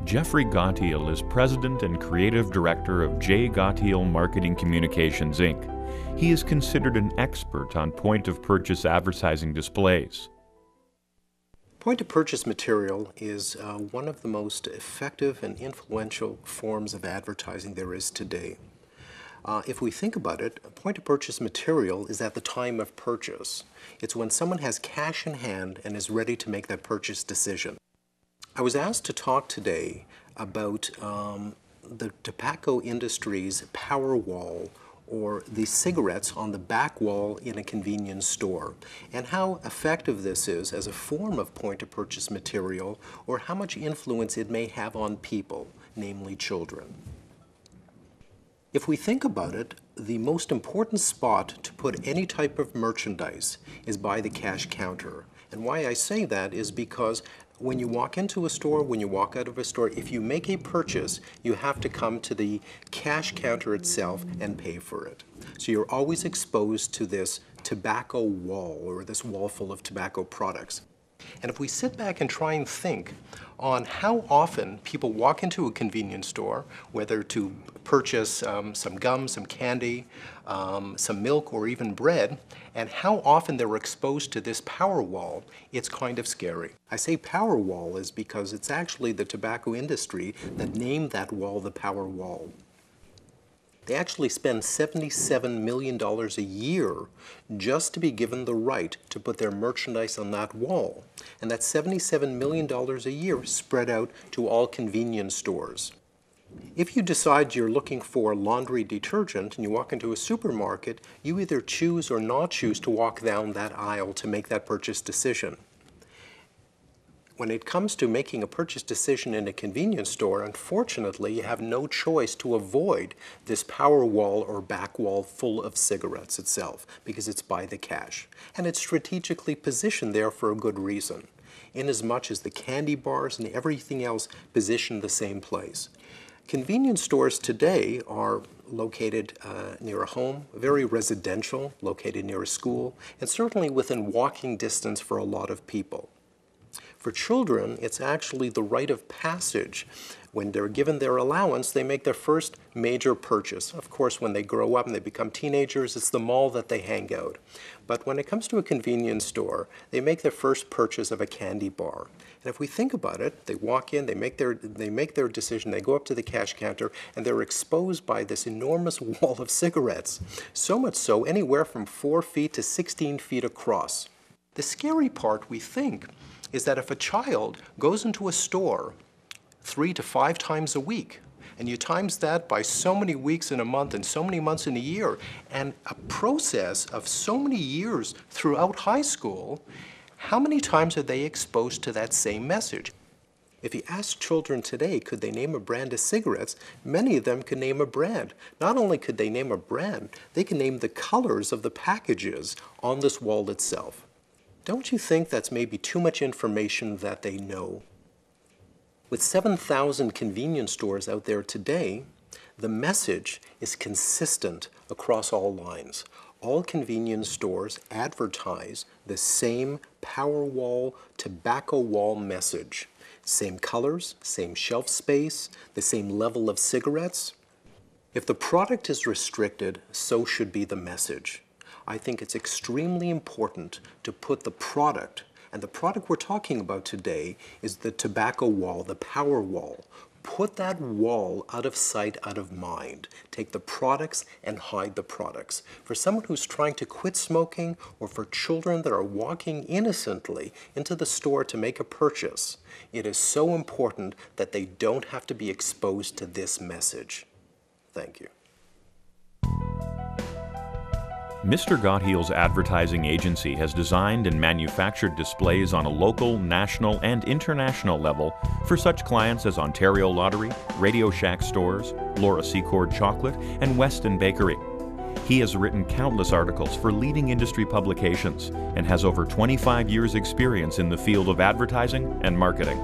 Jeffrey Gottheil is President and Creative Director of J. Gottheil Marketing Communications, Inc. He is considered an expert on point-of-purchase advertising displays. Point-of-purchase material is one of the most effective and influential forms of advertising there is today. If we think about it, point-of-purchase material is at the time of purchase. It's when someone has cash in hand and is ready to make that purchase decision. I was asked to talk today about the tobacco industry's power wall, or the cigarettes on the back wall in a convenience store, and how effective this is as a form of point-of-purchase material, or how much influence it may have on people, namely children. If we think about it, the most important spot to put any type of merchandise is by the cash counter. And why I say that is because when you walk into a store, when you walk out of a store, if you make a purchase, you have to come to the cash counter itself and pay for it. So you're always exposed to this tobacco wall, or this wall full of tobacco products. And if we sit back and try and think on how often people walk into a convenience store, whether to purchase some gum, some candy, some milk, or even bread, and how often they're exposed to this power wall, it's kind of scary. I say power wall is because it's actually the tobacco industry that named that wall the power wall. They actually spend $77 million a year just to be given the right to put their merchandise on that wall. And that's $77 million a year spread out to all convenience stores. If you decide you're looking for laundry detergent and you walk into a supermarket, you either choose or not choose to walk down that aisle to make that purchase decision. When it comes to making a purchase decision in a convenience store, unfortunately, you have no choice to avoid this power wall or back wall full of cigarettes itself, because it's by the cash. And it's strategically positioned there for a good reason, inasmuch as the candy bars and everything else position the same place. Convenience stores today are located near a home, very residential, located near a school, and certainly within walking distance for a lot of people. For children, it's actually the rite of passage. When they're given their allowance, they make their first major purchase. Of course, when they grow up and they become teenagers, it's the mall that they hang out. But when it comes to a convenience store, they make their first purchase of a candy bar. And if we think about it, they walk in, they make their decision, they go up to the cash counter, and they're exposed by this enormous wall of cigarettes. So much so, anywhere from 4 feet to 16 feet across. The scary part, we think, is that if a child goes into a store 3 to 5 times a week, and you times that by so many weeks in a month and so many months in a year, and a process of so many years throughout high school, how many times are they exposed to that same message? If you ask children today, could they name a brand of cigarettes, many of them could name a brand. Not only could they name a brand, they can name the colors of the packages on this wall itself. Don't you think that's maybe too much information that they know? With 7,000 convenience stores out there today, the message is consistent across all lines. All convenience stores advertise the same power wall, tobacco wall message. Same colors, same shelf space, the same level of cigarettes. If the product is restricted, so should be the message. I think it's extremely important to put the product, and the product we're talking about today is the tobacco wall, the power wall. Put that wall out of sight, out of mind. Take the products and hide the products. For someone who's trying to quit smoking, or for children that are walking innocently into the store to make a purchase, it is so important that they don't have to be exposed to this message. Thank you. Mr. Gottheil's advertising agency has designed and manufactured displays on a local, national, and international level for such clients as Ontario Lottery, Radio Shack Stores, Laura Secord Chocolate, and Weston Bakery. He has written countless articles for leading industry publications and has over 25 years' experience in the field of advertising and marketing.